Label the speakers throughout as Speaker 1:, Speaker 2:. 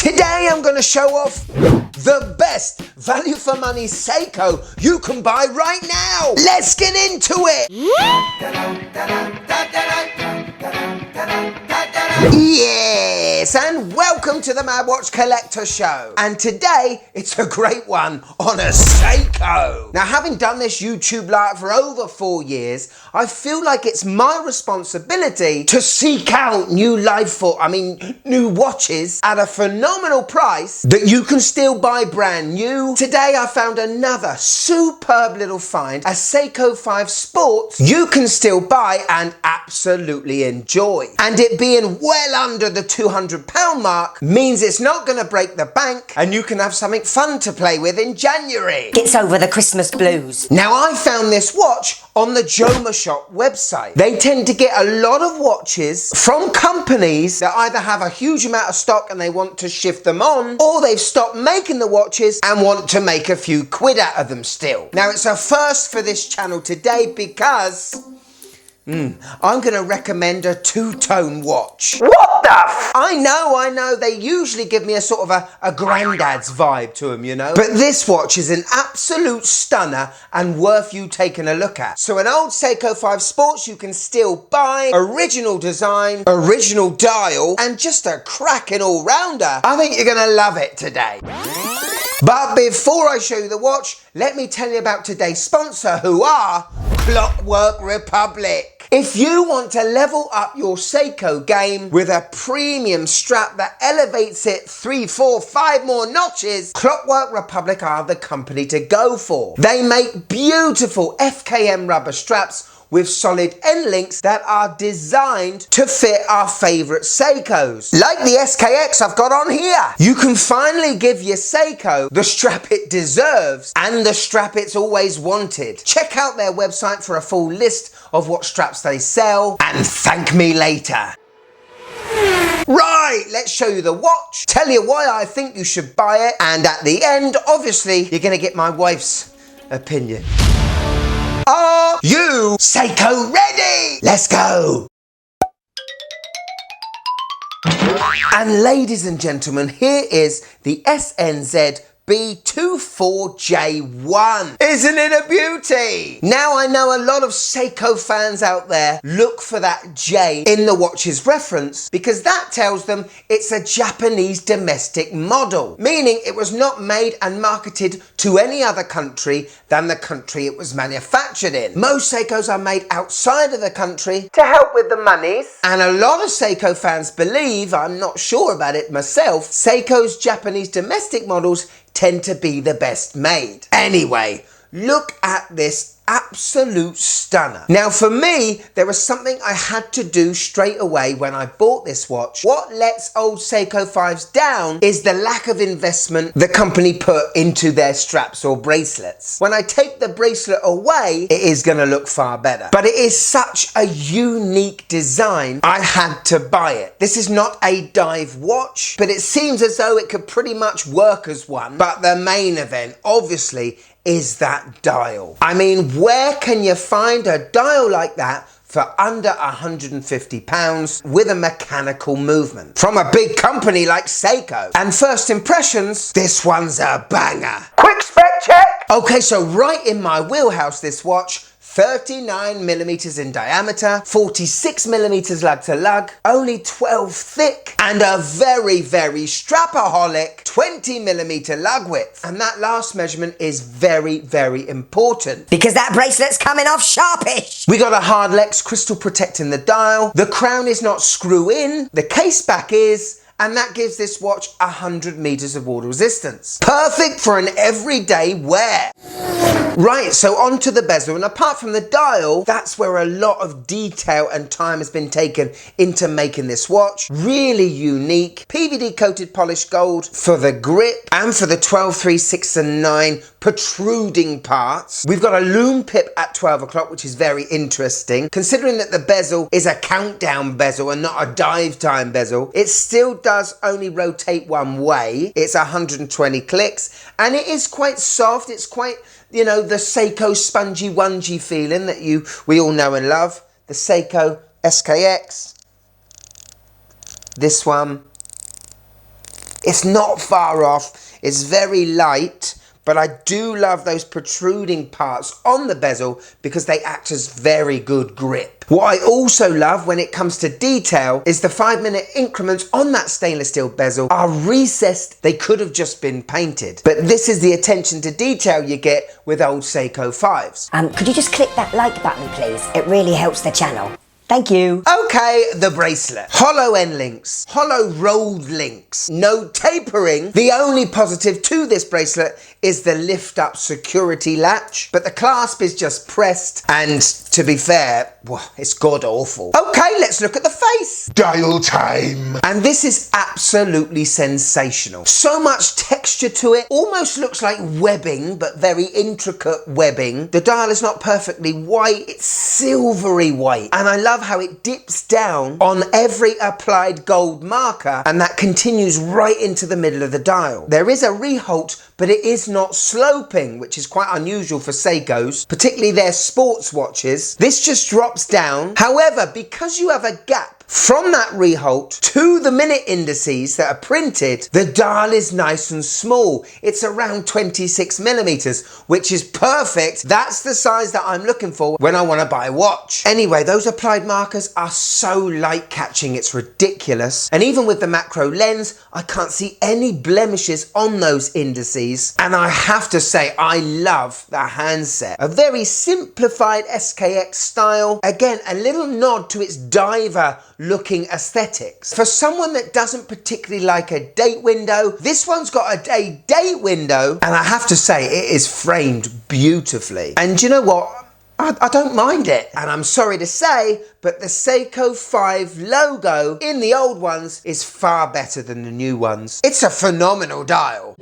Speaker 1: Today I'm going to show off the best value for money Seiko you can buy right now. Let's get into it. Yes, and welcome to the Mad Watch Collector Show. And today, it's a great one on a Seiko. Now, having done this YouTube live for over 4 years, I feel like it's my responsibility to seek out new watches at a phenomenal price that you can still buy brand new. Today, I found another superb little find, a Seiko 5 Sports you can still buy and absolutely enjoy. And it being well under the £200 mark means it's not going to break the bank and you can have something fun to play with in January.
Speaker 2: Gets over the Christmas blues.
Speaker 1: Now, I found this watch on the Joma Shop website. They tend to get a lot of watches from companies that either have a huge amount of stock and they want to shift them on, or they've stopped making the watches and want to make a few quid out of them still. Now, it's a first for this channel today because I'm going to recommend a two-tone watch. What the I know, they usually give me a sort of a granddad's vibe to them, you know. But this watch is an absolute stunner and worth you taking a look at. So an old Seiko 5 Sports you can still buy, original design, original dial, and just a cracking all-rounder. I think you're going to love it today. But before I show you the watch, let me tell you about today's sponsor, who are Clockwork Republic. If you want to level up your Seiko game with a premium strap that elevates it 3, 4, 5 more notches, Clockwork Republic are the company to go for. They make beautiful FKM rubber straps with solid end links that are designed to fit our favourite Seikos. Like the SKX I've got on here. You can finally give your Seiko the strap it deserves and the strap it's always wanted. Check out their website for a full list of what straps they sell and thank me later. Right, let's show you the watch, tell you why I think you should buy it, and at the end, obviously, you're going to get my wife's opinion. Are you Seiko ready? Let's go! And ladies and gentlemen, here is the SNZ B24J1. Isn't it a beauty? Now, I know a lot of Seiko fans out there look for that J in the watch's reference because that tells them it's a Japanese domestic model, meaning it was not made and marketed to any other country than the country it was manufactured in. Most Seikos are made outside of the country to help with the monies, and a lot of Seiko fans believe, I'm not sure about it myself, Seiko's Japanese domestic models tend to be the best made. Anyway, look at this absolute stunner. Now, for me, there was something I had to do straight away when I bought this watch. What lets old Seiko 5s down is the lack of investment the company put into their straps or bracelets. When I take the bracelet away, it is going to look far better. But it is such a unique design, I had to buy it. This is not a dive watch, but it seems as though it could pretty much work as one. But the main event, obviously, is that dial. I mean, where can you find a dial like that for under £150 with a mechanical movement from a big company like Seiko? And first impressions, this one's a banger. Quick spec check. Okay, so right in my wheelhouse, this watch. 39mm in diameter, 46mm lug to lug, only 12 thick, and a very, very strapaholic 20mm lug width. And that last measurement is very, very important,
Speaker 2: Because that bracelet's coming off sharpish.
Speaker 1: we got a hard Lex crystal protecting the dial, the crown is not screw in, the case back is, and that gives this watch 100 meters of water resistance. Perfect for an everyday wear. Right, so onto the bezel, and apart from the dial, that's where a lot of detail and time has been taken into making this watch. Really unique, PVD coated polished gold for the grip and for the 12, 3, 6 and 9 protruding parts. We've got a lume pip at 12 o'clock, which is very interesting. Considering that the bezel is a countdown bezel and not a dive time bezel, it still does only rotate one way. It's 120 clicks, and it is quite soft. It's quite, you know, the Seiko spongy wungy feeling that we all know and love. The Seiko SKX. This one. It's not far off, it's very light, but I do love those protruding parts on the bezel because they act as very good grip. What I also love when it comes to detail is the 5-minute increments on that stainless steel bezel are recessed. They could have just been painted. But this is the attention to detail you get with old Seiko 5s.
Speaker 2: Could you just click that like button, please? It really helps the channel. Thank you.
Speaker 1: Okay, the bracelet. Hollow end links, hollow rolled links, no tapering. The only positive to this bracelet is the lift up security latch, but the clasp is just pressed, and to be fair, well, it's god awful. Okay, let's look at the face.
Speaker 3: Dial time.
Speaker 1: And this is absolutely sensational. So much texture to it, almost looks like webbing, but very intricate webbing. The dial is not perfectly white, it's silvery white. And I love how it dips down on every applied gold marker, and that continues right into the middle of the dial. There is a reholt, but it is not sloping, which is quite unusual for Seikos, particularly their sports watches. This just drops down. However, because you have a gap from that reholt to the minute indices that are printed, the dial is nice and small. It's around 26 millimeters, which is perfect. That's the size that I'm looking for when I want to buy a watch. Anyway, those applied markers are so light catching, it's ridiculous. And even with the macro lens, I can't see any blemishes on those indices. And I have to say, I love the handset. A very simplified SKX style. Again, a little nod to its diver looking aesthetics. For someone that doesn't particularly like a date window, this one's got a date window, and I have to say it is framed beautifully. And you know what? I don't mind it. And I'm sorry to say, but the Seiko 5 logo in the old ones is far better than the new ones. It's a phenomenal dial.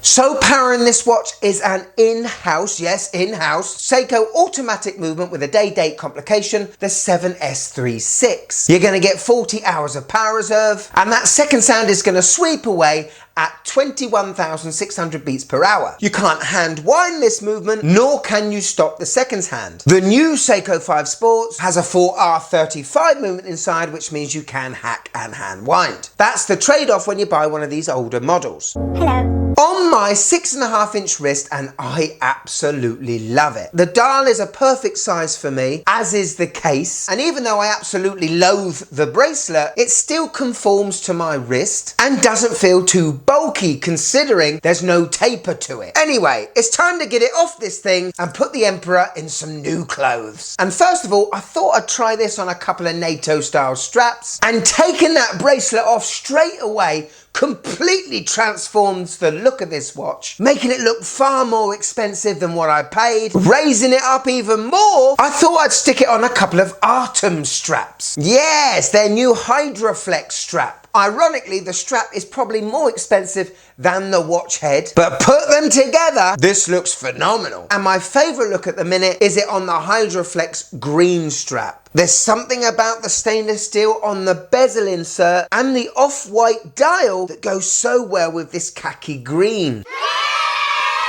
Speaker 1: So powering this watch is an in-house, yes, in-house, Seiko automatic movement with a day-date complication, the 7S36. You're going to get 40 hours of power reserve, and that second sound is going to sweep away at 21,600 beats per hour. You can't hand wind this movement, nor can you stop the seconds hand. The new Seiko 5 Sports has a 4R35 movement inside, which means you can hack and hand wind. That's the trade-off when you buy one of these older models.
Speaker 2: Hello.
Speaker 1: On my 6.5-inch wrist, and I absolutely love it. The dial is a perfect size for me, as is the case, and even though I absolutely loathe the bracelet, it still conforms to my wrist and doesn't feel too bulky considering there's no taper to it. Anyway, it's time to get it off this thing and put the Emperor in some new clothes. And first of all, I thought I'd try this on a couple of NATO style straps, and taking that bracelet off straight away completely transforms the look of this watch, making it look far more expensive than what I paid. Raising it up even more, I thought I'd stick it on a couple of Artem straps. Yes, their new Hydroflex strap. Ironically, the strap is probably more expensive than the watch head, but put them together, this looks phenomenal. And my favorite look at the minute is it on the Hydroflex green strap. There's something about the stainless steel on the bezel insert and the off-white dial that goes so well with this khaki green.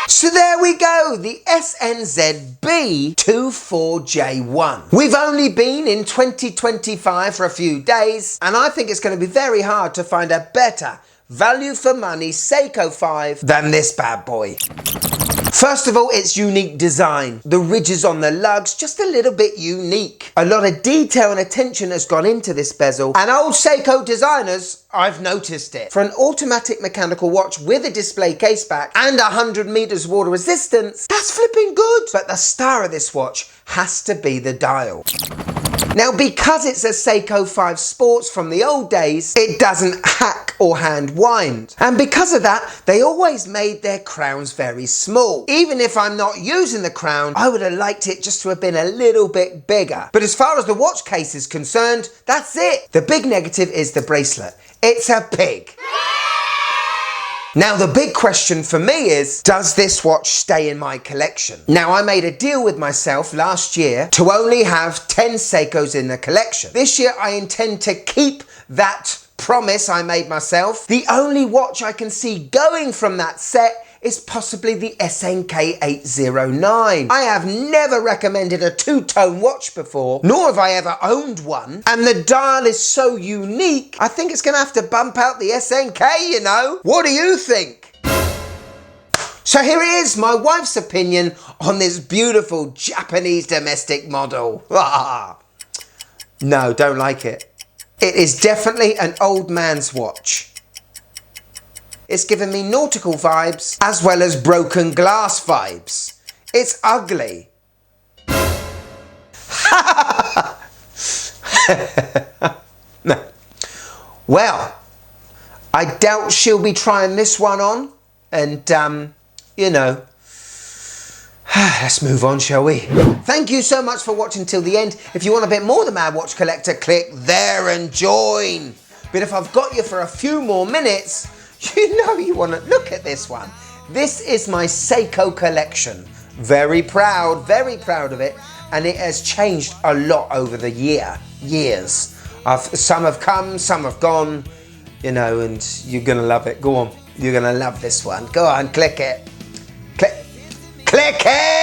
Speaker 1: So there we go, the SNZB24J1. We've only been in 2025 for a few days, and I think it's going to be very hard to find a better value for money Seiko 5 than this bad boy. First of all, its unique design. The ridges on the lugs, just a little bit unique. A lot of detail and attention has gone into this bezel, and old Seiko designers, I've noticed it. For an automatic mechanical watch with a display case back and 100 meters water resistance, that's flipping good. But the star of this watch has to be the dial. Now, because it's a Seiko 5 Sports from the old days, it doesn't hack or hand wind. And because of that, they always made their crowns very small. Even if I'm not using the crown, I would have liked it just to have been a little bit bigger. But as far as the watch case is concerned, that's it. The big negative is the bracelet. It's a pig. Now, the big question for me is, does this watch stay in my collection? Now, I made a deal with myself last year to only have 10 Seikos in the collection. This year, I intend to keep that promise I made myself. The only watch I can see going from that set is possibly the SNK 809. I have never recommended a two-tone watch before, nor have I ever owned one, and the dial is so unique, I think it's going to have to bump out the SNK, you know? What do you think? So here it is, my wife's opinion on this beautiful Japanese domestic model. No, don't like it. It is definitely an old man's watch. It's giving me nautical vibes as well as broken glass vibes. It's ugly. No. Well, I doubt she'll be trying this one on, and you know, let's move on, shall we? Thank you so much for watching till the end. If you want a bit more of the Mad Watch Collector, click there and join. But if I've got you for a few more minutes, you know you want to look at this one. This is my Seiko collection. Very proud of it. And it has changed a lot over the years. Some have come, some have gone, you know, and you're going to love it. Go on, you're going to love this one. Go on, click it. Click it!